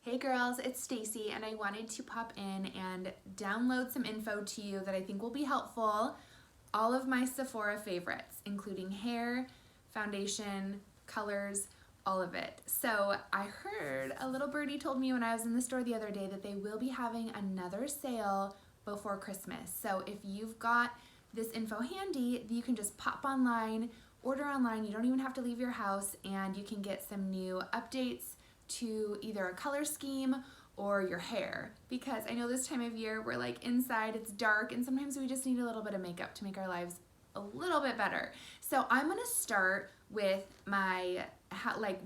Hey girls, it's Stacy and I wanted to pop in and download some info to you that I think will be helpful. All of my Sephora favorites, including hair, foundation, colors, all of it. So I heard a little birdie told me when I was in the store the other day that they will be having another sale before Christmas. So if you've got this info handy, you can just pop online, order online. You don't even have to leave your house and you can get some new updates to either a color scheme or your hair, because I know this time of year we're like inside, it's dark, and sometimes we just need a little bit of makeup to make our lives a little bit better. So I'm gonna start with my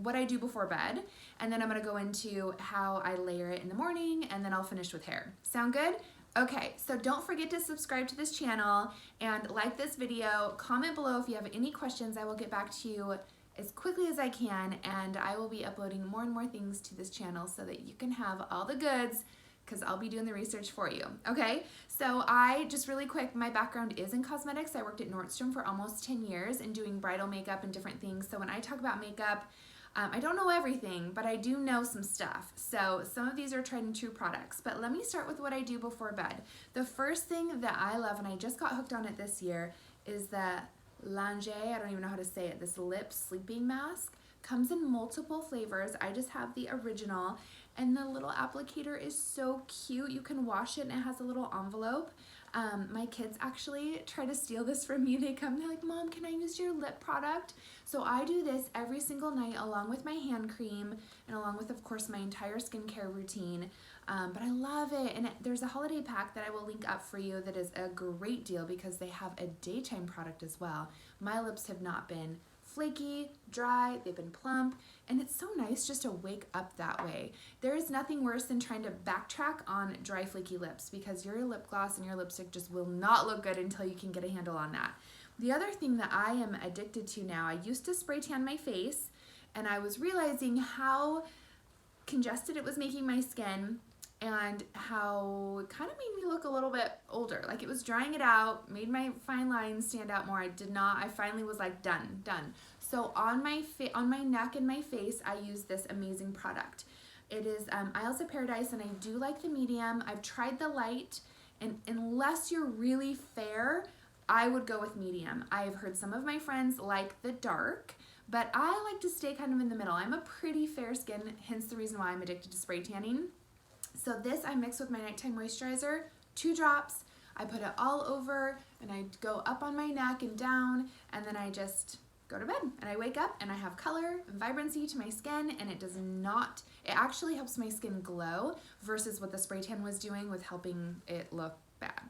what I do before bed, and then I'm gonna go into how I layer it in the morning, and then I'll finish with hair. Sound good? Okay, so don't forget to subscribe to this channel and like this video. Comment below if you have any questions. I will get back to you as quickly as I can, and I will be uploading more and more things to this channel so that you can have all the goods, because I'll be doing the research for you. Okay, so just really quick, my background is in cosmetics. I worked at Nordstrom for almost 10 years and doing bridal makeup and different things. So when I talk about makeup, I don't know everything, but I do know some stuff. So some of these are tried and true products, but let me start with what I do before bed. The first thing that I love, and I just got hooked on it this year, is the Lange, I don't even know how to say it, this lip sleeping mask. Comes in multiple flavors. I just have the original, and the little applicator is so cute. You can wash it and it has a little envelope. My kids actually try to steal this from me. They come, they're like, Mom, can I use your lip product? So I do this every single night along with my hand cream and along with, of course, my entire skincare routine. But I love it, and there's a holiday pack that I will link up for you that is a great deal because they have a daytime product as well. My lips have not been flaky, dry, they've been plump, and it's so nice just to wake up that way. There is nothing worse than trying to backtrack on dry, flaky lips, because your lip gloss and your lipstick just will not look good until you can get a handle on that. The other thing that I am addicted to now, I used to spray tan my face, and I was realizing how congested it was making my skin and how it kind of made me look a little bit older. Like it was drying it out, made my fine lines stand out more. I finally was like, done. So on my neck and my face, I use this amazing product. It is Isles of Paradise, and I do like the medium. I've tried the light, and unless you're really fair, I would go with medium. I've heard some of my friends like the dark, but I like to stay kind of in the middle. I'm a pretty fair skin, hence the reason why I'm addicted to spray tanning. So this I mix with my nighttime moisturizer, 2 drops. I put it all over, and I go up on my neck and down, and then I just go to bed. And I wake up and I have color and vibrancy to my skin, and it actually helps my skin glow versus what the spray tan was doing with helping it look bad.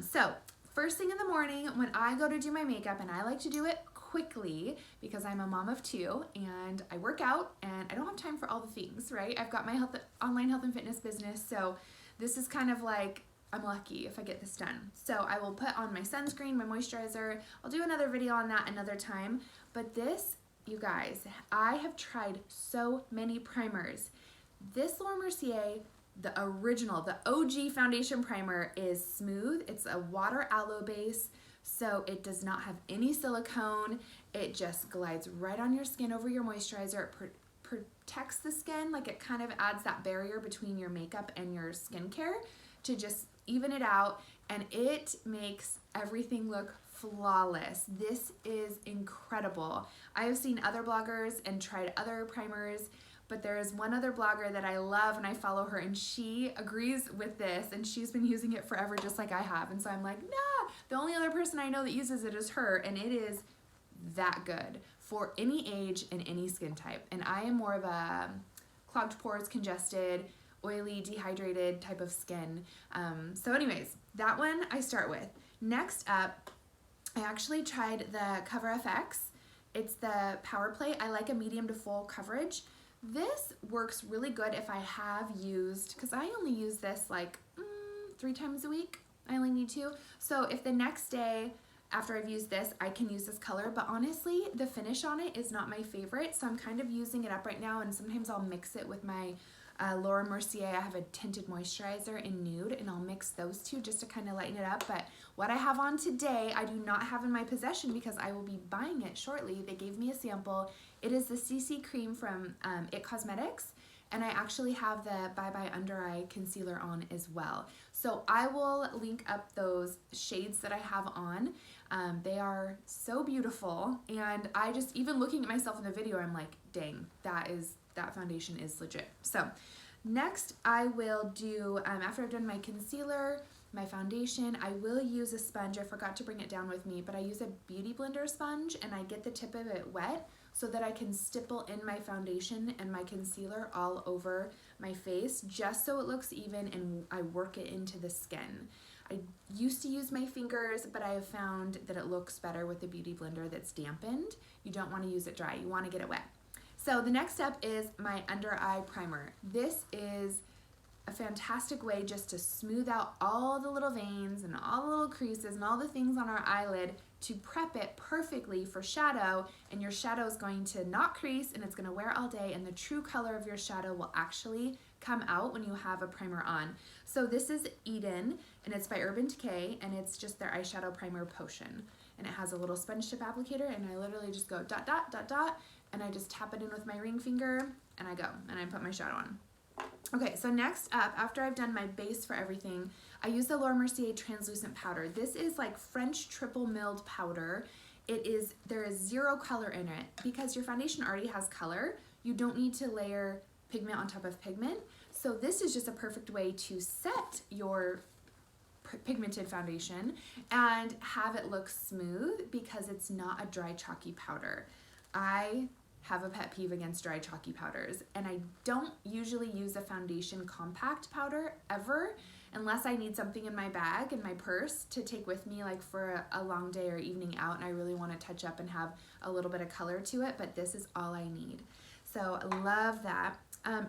So first thing in the morning when I go to do my makeup, and I like to do it quickly because I'm a mom of 2 and I work out and I don't have time for all the things, right? I've got my online health and fitness business, so this is kind of like, I'm lucky if I get this done. So I will put on my sunscreen, my moisturizer. I'll do another video on that another time, but this, you guys, I have tried so many primers. This Laura Mercier, the original, the OG foundation primer, is smooth. It's a water aloe base, so it does not have any silicone. It just glides right on your skin over your moisturizer. It protects the skin, like it kind of adds that barrier between your makeup and your skincare to just even it out, and it makes everything look flawless. This is incredible. I have seen other bloggers and tried other primers, but there is one other blogger that I love and I follow her, and she agrees with this, and she's been using it forever just like I have. And so I'm like, nah, the only other person I know that uses it is her, and it is that good for any age and any skin type. And I am more of a clogged pores, congested, oily, dehydrated type of skin. So anyways, that one I start with. Next up, I actually tried the Cover FX. It's the Power Play. I like a medium to full coverage. This works really good if I have used, because I only use this like 3 times a week. I only need to. So if the next day after I've used this, I can use this color, but honestly, the finish on it is not my favorite. So I'm kind of using it up right now, and sometimes I'll mix it with my Laura Mercier. I have a tinted moisturizer in nude, and I'll mix those two just to kind of lighten it up. But what I have on today, I do not have in my possession because I will be buying it shortly. They gave me a sample. It is the CC cream from It Cosmetics, and I actually have the Bye Bye Under Eye Concealer on as well. So I will link up those shades that I have on. They are so beautiful, and I just, even looking at myself in the video, I'm like, dang, that foundation is legit. So next I will do, after I've done my concealer, my foundation, I will use a sponge. I forgot to bring it down with me, but I use a beauty blender sponge, and I get the tip of it wet so that I can stipple in my foundation and my concealer all over my face, just so it looks even, and I work it into the skin. I used to use my fingers, but I have found that it looks better with a beauty blender that's dampened. You don't want to use it dry, you want to get it wet. So the next step is my under eye primer. This is a fantastic way just to smooth out all the little veins and all the little creases and all the things on our eyelid to prep it perfectly for shadow, and your shadow is going to not crease and it's going to wear all day, and the true color of your shadow will actually come out when you have a primer on. So this is Eden, and it's by Urban Decay, and it's just their eyeshadow primer potion, and it has a little sponge tip applicator, and I literally just go dot dot dot dot, and I just tap it in with my ring finger, and I go, and I put my shadow on. Okay, so next up, after I've done my base for everything, I use the Laura Mercier translucent powder. This is like French triple milled powder. There is zero color in it. Because your foundation already has color, you don't need to layer pigment on top of pigment. So this is just a perfect way to set your pigmented foundation and have it look smooth because it's not a dry chalky powder. I have a pet peeve against dry chalky powders, and I don't usually use a foundation compact powder ever unless I need something in my bag, in my purse, to take with me like for a long day or evening out, and I really want to touch up and have a little bit of color to it, but this is all I need. So I love that.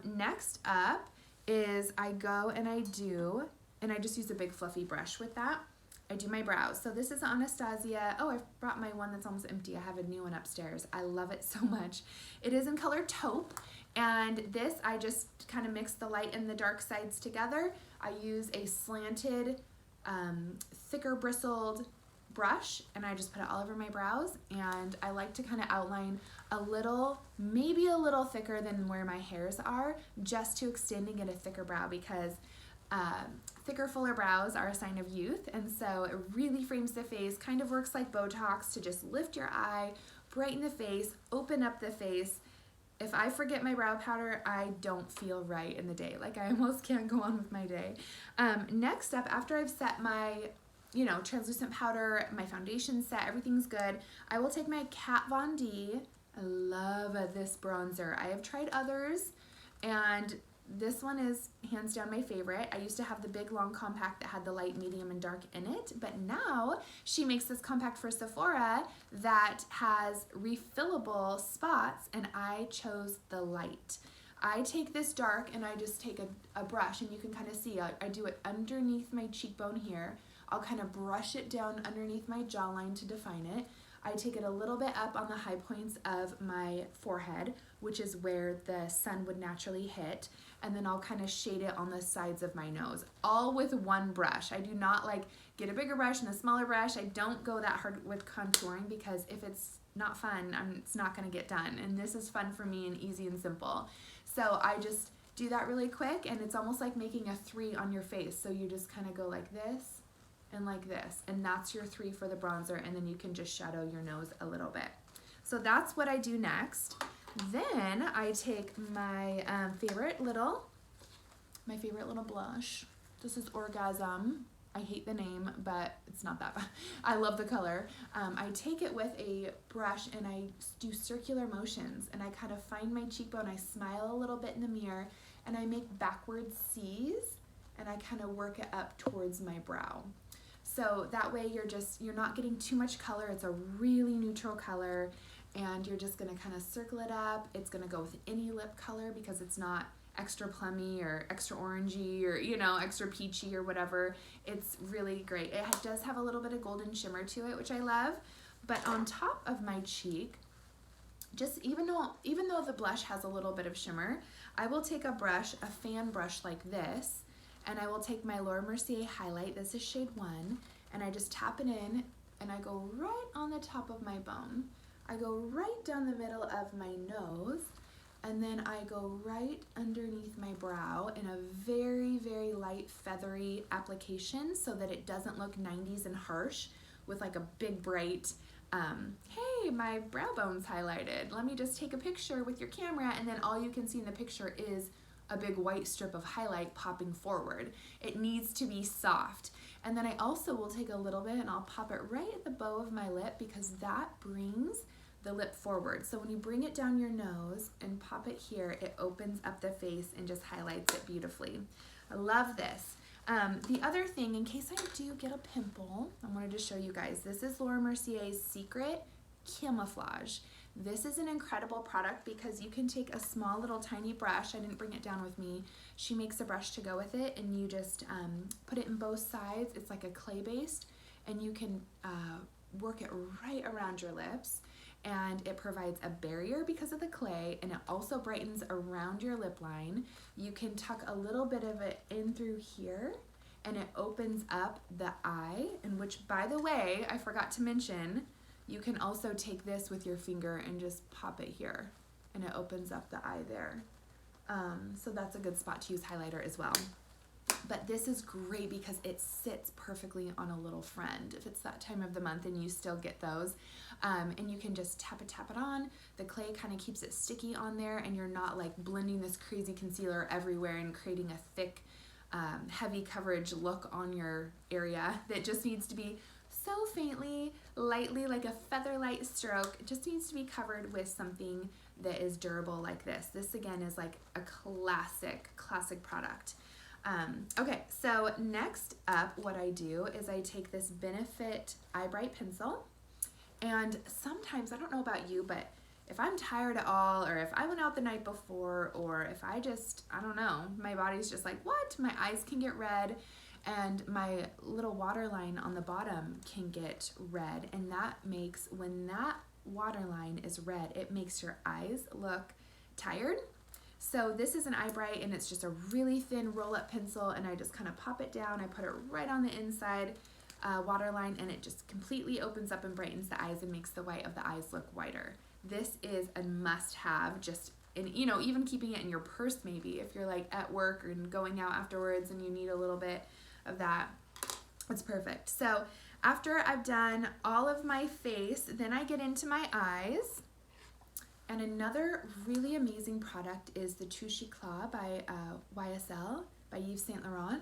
Next up is I go and I just use a big fluffy brush with that. I do my brows. So this is Anastasia. Oh, I brought my one that's almost empty. I have a new one upstairs. I love it so much. It is in color taupe, and this, I just kind of mix the light and the dark sides together. I use a slanted, thicker bristled brush, and I just put it all over my brows, and I like to kind of outline a little, maybe a little thicker than where my hairs are, just to extend and get a thicker brow, because thicker, fuller brows are a sign of youth, and so it really frames the face, kind of works like Botox to just lift your eye, brighten the face, open up the face. If I forget my brow powder, I don't feel right in the day. Like, I almost can't go on with my day. Next up, after I've set my, translucent powder, my foundation set, everything's good, I will take my Kat Von D. I love this bronzer. I have tried others, and this one is hands down my favorite. I used to have the big long compact that had the light, medium, and dark in it, but now she makes this compact for Sephora that has refillable spots, and I chose the light. I take this dark and I just take a brush, and you can kind of see, I do it underneath my cheekbone here. I'll kind of brush it down underneath my jawline to define it. I take it a little bit up on the high points of my forehead, which is where the sun would naturally hit, and then I'll kind of shade it on the sides of my nose, all with one brush. I do not like get a bigger brush and a smaller brush. I don't go that hard with contouring, because if it's not fun, it's not going to get done, and this is fun for me and easy and simple. So I just do that really quick, and it's almost like making a 3 on your face. So you just kind of go like this and like this, and that's your 3 for the bronzer, and then you can just shadow your nose a little bit. So that's what I do next. Then I take my favorite little blush. This is Orgasm. I hate the name, but it's not that bad. I love the color. I take it with a brush and I do circular motions, and I kind of find my cheekbone. I smile a little bit in the mirror, and I make backward C's, and I kind of work it up towards my brow. So that way you're not getting too much color. It's a really neutral color, and you're just gonna kind of circle it up. It's gonna go with any lip color because it's not extra plummy or extra orangey or, extra peachy or whatever. It's really great. It does have a little bit of golden shimmer to it, which I love. But on top of my cheek, just even though the blush has a little bit of shimmer, I will take a brush, a fan brush like this, and I will take my Laura Mercier highlight. This is shade 1, and I just tap it in, and I go right on the top of my bone. I go right down the middle of my nose, and then I go right underneath my brow in a very, very light feathery application so that it doesn't look 90s and harsh with like a big bright, hey, my brow bone's highlighted. Let me just take a picture with your camera, and then all you can see in the picture is a big white strip of highlight popping forward. It needs to be soft. And then I also will take a little bit and I'll pop it right at the bow of my lip because that brings the lip forward. So when you bring it down your nose and pop it here, it opens up the face and just highlights it beautifully. I love this. The other thing, in case I do get a pimple, I wanted to show you guys, this is Laura Mercier's Secret Camouflage. This is an incredible product because you can take a small little tiny brush. I didn't bring it down with me. She makes a brush to go with it, and you just put it in both sides. It's like a clay based, and you can work it right around your lips, and it provides a barrier because of the clay, and it also brightens around your lip line. You can tuck a little bit of it in through here, and it opens up the eye, and which, by the way, I forgot to mention, you can also take this with your finger and just pop it here, and it opens up the eye there. So that's a good spot to use highlighter as well. But this is great because it sits perfectly on a little friend if it's that time of the month and you still get those. And you can just tap it on. The clay kind of keeps it sticky on there, and you're not like blending this crazy concealer everywhere and creating a thick, heavy coverage look on your area that just needs to be so faintly, lightly, like a feather light stroke. It just needs to be covered with something that is durable like this. This again is like a classic product. Okay, so next up what I do is I take this Benefit Eye Bright pencil, and sometimes, I don't know about you, but if I'm tired at all, or if I went out the night before, or if I don't know, my body's just like, what? My eyes can get red, and my little waterline on the bottom can get red, and that makes, when that waterline is red, it makes your eyes look tired. So this is an Eye Bright, and it's just a really thin roll-up pencil, and I just kind of pop it down. I put it right on the inside waterline, and it just completely opens up and brightens the eyes and makes the white of the eyes look whiter. This is a must-have, just in, you know, even keeping it in your purse maybe if you're like at work and going out afterwards and you need a little bit of that. It's perfect. So after I've done all of my face, then I get into my eyes. And another really amazing product is the Touche Eclat by YSL, by Yves Saint Laurent.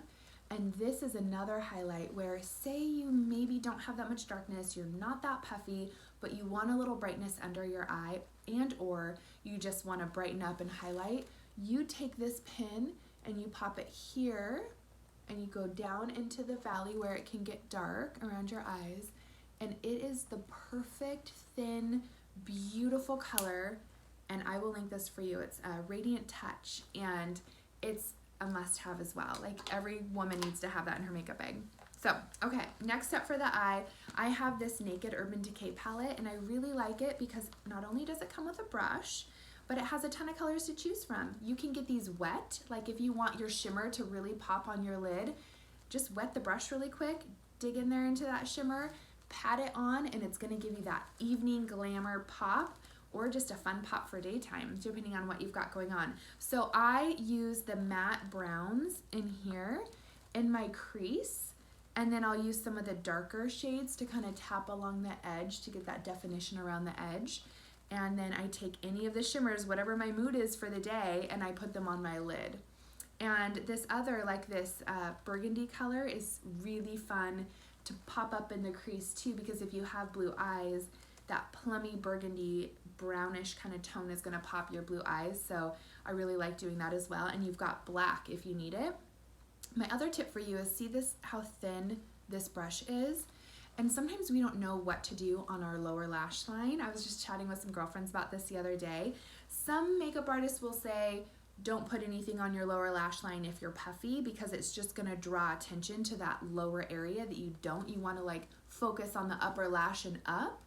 And this is another highlight where, say you maybe don't have that much darkness, you're not that puffy, but you want a little brightness under your eye, and or you just want to brighten up and highlight, you take this pin and you pop it here, and you go down into the valley where it can get dark around your eyes, and it is the perfect, thin, beautiful color. And I will link this for you. It's Radiant Touch, and it's a must-have as well. Like, every woman needs to have that in her makeup bag. So, okay, next up for the eye, I have this Naked Urban Decay palette, and I really like it because not only does it come with a brush, but it has a ton of colors to choose from. You can get these wet, like if you want your shimmer to really pop on your lid, just wet the brush really quick, dig in there into that shimmer, pat it on, and it's gonna give you that evening glamour pop, or just a fun pop for daytime, depending on what you've got going on. So I use the matte browns in here in my crease, and then I'll use some of the darker shades to kind of tap along the edge to get that definition around the edge. And then I take any of the shimmers, whatever my mood is for the day, and I put them on my lid. And this other, like this burgundy color, is really fun to pop up in the crease too, because if you have blue eyes, that plummy burgundy brownish kind of tone is going to pop your blue eyes. So I really like doing that as well. And you've got black if you need it. My other tip for you is, see this, how thin this brush is? And sometimes we don't know what to do on our lower lash line. I was just chatting with some girlfriends about this the other day. Some makeup artists will say, don't put anything on your lower lash line if you're puffy, because it's just gonna draw attention to that lower area that you don't. You wanna like focus on the upper lash and up.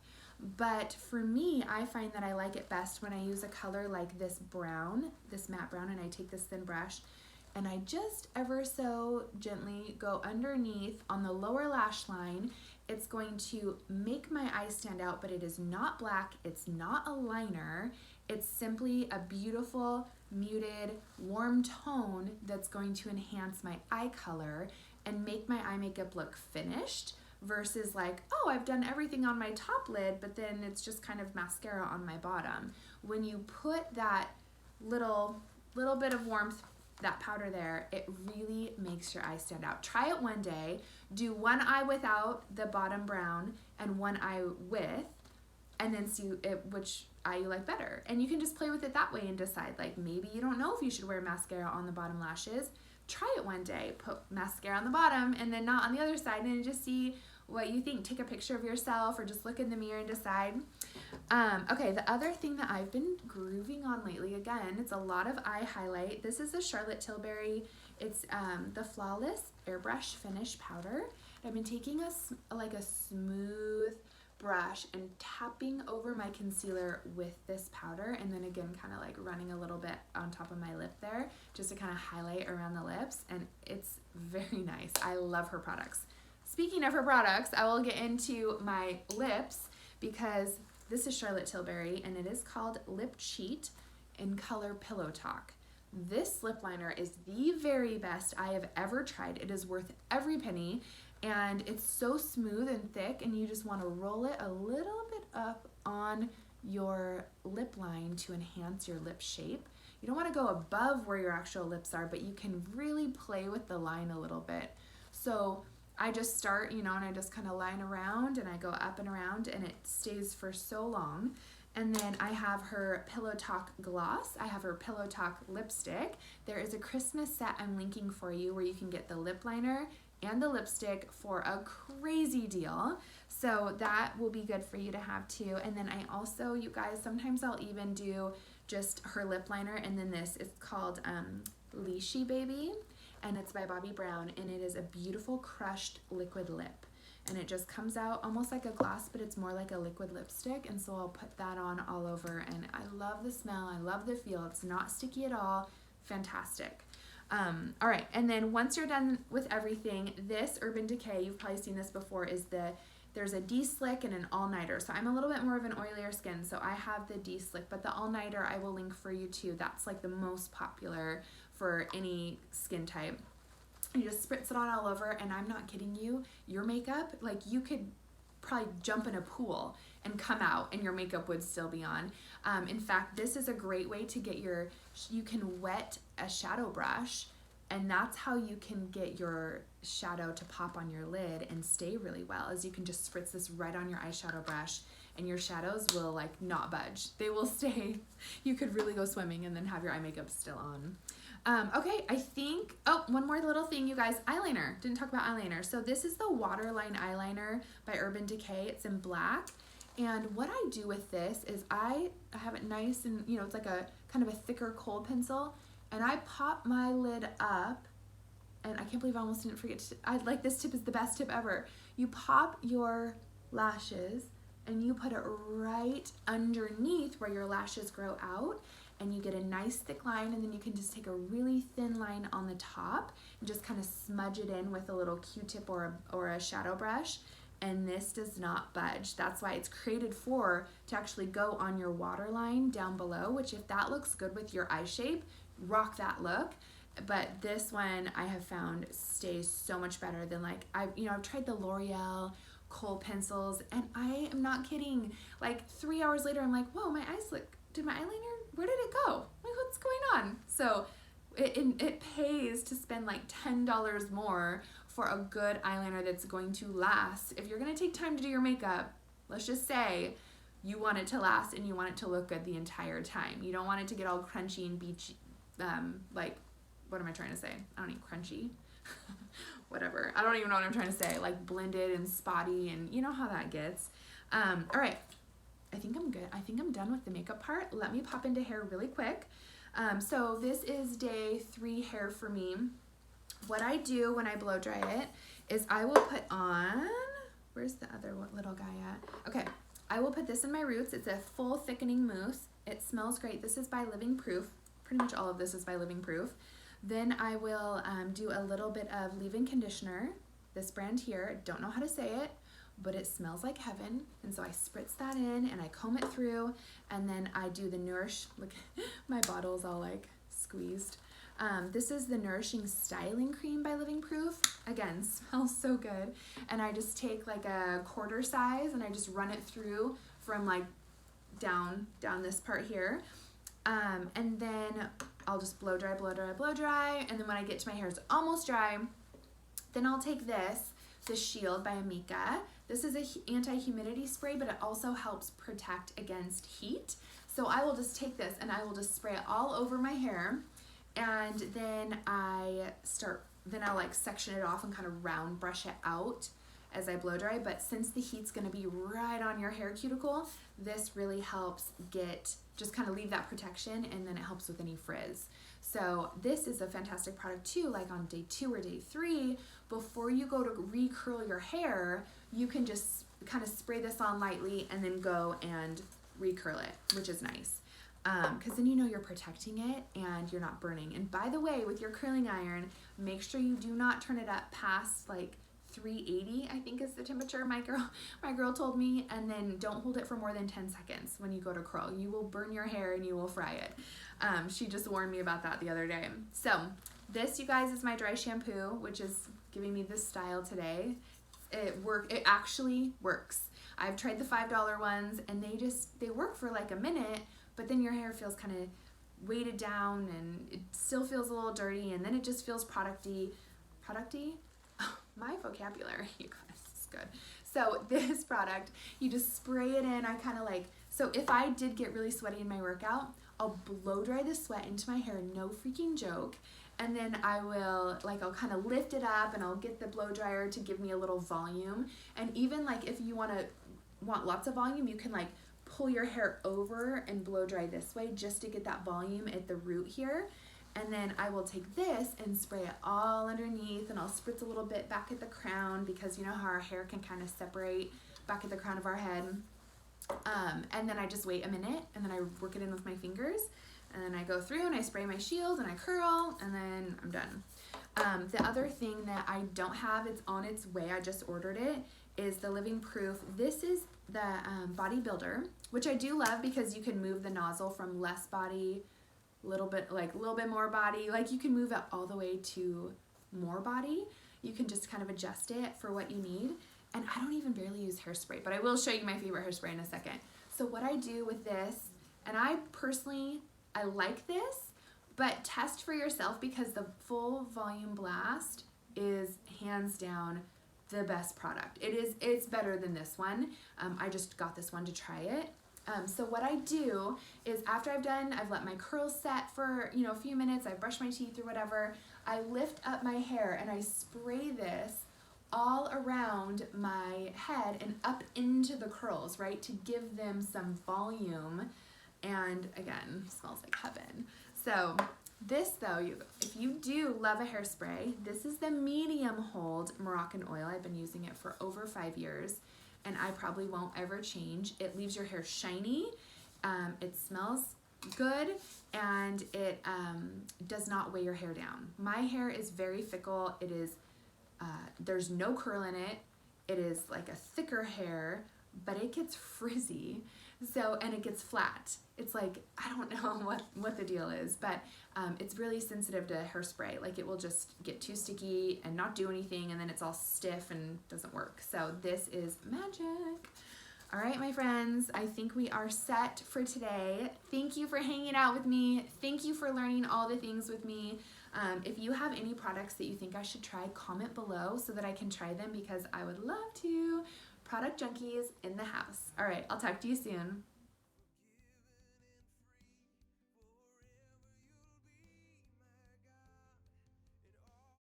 But for me, I find that I like it best when I use a color like this brown, this matte brown, and I take this thin brush and I just ever so gently go underneath on the lower lash line. It's going to make my eyes stand out, but it is not black, it's not a liner, It's simply a beautiful, muted, warm tone that's going to enhance my eye color and make my eye makeup look finished versus like, oh, I've done everything on my top lid, but then it's just kind of mascara on my bottom. When you put that little bit of warmth, that powder there, it really makes your eye stand out. Try it one day. Do one eye without the bottom brown and one eye with, and then see which eye you like better. And you can just play with it that way and decide, like, maybe you don't know if you should wear mascara on the bottom lashes. Try it one day, put mascara on the bottom and then not on the other side, and just see what you think. Take a picture of yourself or just look in the mirror and decide. Okay, the other thing that I've been grooving on lately, again, it's a lot of eye highlight. This is a Charlotte Tilbury. It's the Flawless Airbrush Finish Powder. I've been taking a smooth brush and tapping over my concealer with this powder, and then again kind of like running a little bit on top of my lip there just to kind of highlight around the lips, and it's very nice. I love her products. Speaking of her products, I will get into my lips because this is Charlotte Tilbury and it is called Lip Cheat in color Pillow Talk. This lip liner is the very best I have ever tried. It is worth every penny. And it's so smooth and thick, and you just want to roll it a little bit up on your lip line to enhance your lip shape. You don't want to go above where your actual lips are, but you can really play with the line a little bit. So I just start, and I just kind of line around and I go up and around, and it stays for so long. And then I have her Pillow Talk gloss. I have her Pillow Talk lipstick. There is a Christmas set I'm linking for you where you can get the lip liner and the lipstick for a crazy deal. So that will be good for you to have too. And then I also, you guys, sometimes I'll even do just her lip liner, and then this is called Leashy Baby, and it's by Bobbi Brown, and it is a beautiful crushed liquid lip. And it just comes out almost like a gloss, but it's more like a liquid lipstick, and so I'll put that on all over, and I love the smell, I love the feel. It's not sticky at all. Fantastic. All right, and then once you're done with everything, this Urban Decay, you've probably seen this before, is there's a D-Slick and an all-nighter. So I'm a little bit more of an oilier skin, so I have the D-Slick, but the all-nighter I will link for you too. That's like the most popular for any skin type. You just spritz it on all over, and I'm not kidding you, your makeup, like you could probably jump in a pool and come out and your makeup would still be on. In fact, this is a great way to get you can wet a shadow brush, and that's how you can get your shadow to pop on your lid and stay really well, is you can just spritz this right on your eyeshadow brush and your shadows will like not budge. They will stay. You could really go swimming and then have your eye makeup still on. Okay, I think, one more little thing, you guys, eyeliner. Didn't talk about eyeliner. So this is the Waterline Eyeliner by Urban Decay. It's in black. And what I do with this is I have it nice and, it's like a kind of a thicker cold pencil. And I pop my lid up, and I can't believe I almost didn't forget to, this tip is the best tip ever. You pop your lashes and you put it right underneath where your lashes grow out, and you get a nice thick line, and then you can just take a really thin line on the top and just kind of smudge it in with a little Q-tip or a shadow brush, and this does not budge. That's why it's created to actually go on your waterline down below, which if that looks good with your eye shape, rock that look. But this one I have found stays so much better than I've tried the L'Oreal kohl pencils, and I am not kidding. Like 3 hours later, I'm like, whoa, my eyes did my eyeliner, where did it go? Like, what's going on? So it pays to spend like $10 more for a good eyeliner that's going to last. If you're going to take time to do your makeup, let's just say you want it to last and you want it to look good the entire time. You don't want it to get all crunchy and beachy, what am I trying to say? I don't need crunchy. Whatever. I don't even know what I'm trying to say. Like blended and spotty, and you know how that gets. All right. I think I'm good. I think I'm done with the makeup part. Let me pop into hair really quick. So this is day 3 hair for me. What I do when I blow dry it is I will put on, where's the other little guy at? Okay, I will put this in my roots. It's a full thickening mousse. It smells great. This is by Living Proof. Pretty much all of this is by Living Proof. Then I will do a little bit of leave-in conditioner. This brand here, don't know how to say it. but it smells like heaven. And so I spritz that in and I comb it through, and then I do the Nourish, look, my bottle's all like squeezed. This is the Nourishing Styling Cream by Living Proof. Again, smells so good. And I just take like a quarter size and I just run it through from like down this part here. And then I'll just blow dry. And then when I get to my hair is almost dry, then I'll take the Shield by Amika. This is an anti-humidity spray, but it also helps protect against heat. So I will just take this and I will just spray it all over my hair. And then I'll like section it off and kind of round brush it out as I blow dry. But since the heat's gonna be right on your hair cuticle, this really helps just kind of leave that protection, and then it helps with any frizz. So this is a fantastic product too, like on day 2 or day 3, before you go to recurl your hair, you can just kind of spray this on lightly and then go and recurl it, which is nice. Because then you know you're protecting it and you're not burning. And by the way, with your curling iron, make sure you do not turn it up past like 380, I think is the temperature my girl told me, and then don't hold it for more than 10 seconds when you go to curl. You will burn your hair and you will fry it. She just warned me about that the other day. So this, you guys, is my dry shampoo, which is giving me this style today. It actually works. I've tried the $5 ones and they work for like a minute, but then your hair feels kind of weighted down and it still feels a little dirty, and then it just feels producty. Oh, my vocabulary, you guys, is good. So this product, you just spray it in. So if I did get really sweaty in my workout, I'll blow dry the sweat into my hair, no freaking joke. And then I'll kind of lift it up and I'll get the blow dryer to give me a little volume. And even like if you want lots of volume, you can like pull your hair over and blow dry this way just to get that volume at the root here. And then I will take this and spray it all underneath, and I'll spritz a little bit back at the crown, because you know how our hair can kind of separate back at the crown of our head. And then I just wait a minute and then I work it in with my fingers, and then I go through and I spray my Shield and I curl, and then I'm done. The other thing that I don't have, it's on its way, I just ordered it, is the Living Proof. This is the Bodybuilder, which I do love because you can move the nozzle from less body, a little bit more body, like you can move it all the way to more body. You can just kind of adjust it for what you need. And I don't even barely use hairspray, but I will show you my favorite hairspray in a second. So what I do with this, and I like this, but test for yourself, because the full volume blast is hands down the best product. It's better than this one. I just got this one to try it. So what I do is, after I've let my curls set for a few minutes, I've brushed my teeth or whatever, I lift up my hair and I spray this all around my head and up into the curls, right, to give them some volume. And again, smells like heaven. So this though, if you do love a hairspray, this is the medium hold Moroccan oil. I've been using it for over 5 years. And I probably won't ever change. It leaves your hair shiny, it smells good, and it does not weigh your hair down. My hair is very fickle. It is, there's no curl in it. It is like a thicker hair, but it gets frizzy. And it gets flat. It's like, I don't know what the deal is, but it's really sensitive to hairspray. Like it will just get too sticky and not do anything, and then it's all stiff and doesn't work. So this is magic. All right, my friends, I think we are set for today. Thank you for hanging out with me. Thank you for learning all the things with me. If you have any products that you think I should try, comment below so that I can try them, because I would love to. Product junkies in the house. All right, I'll talk to you soon.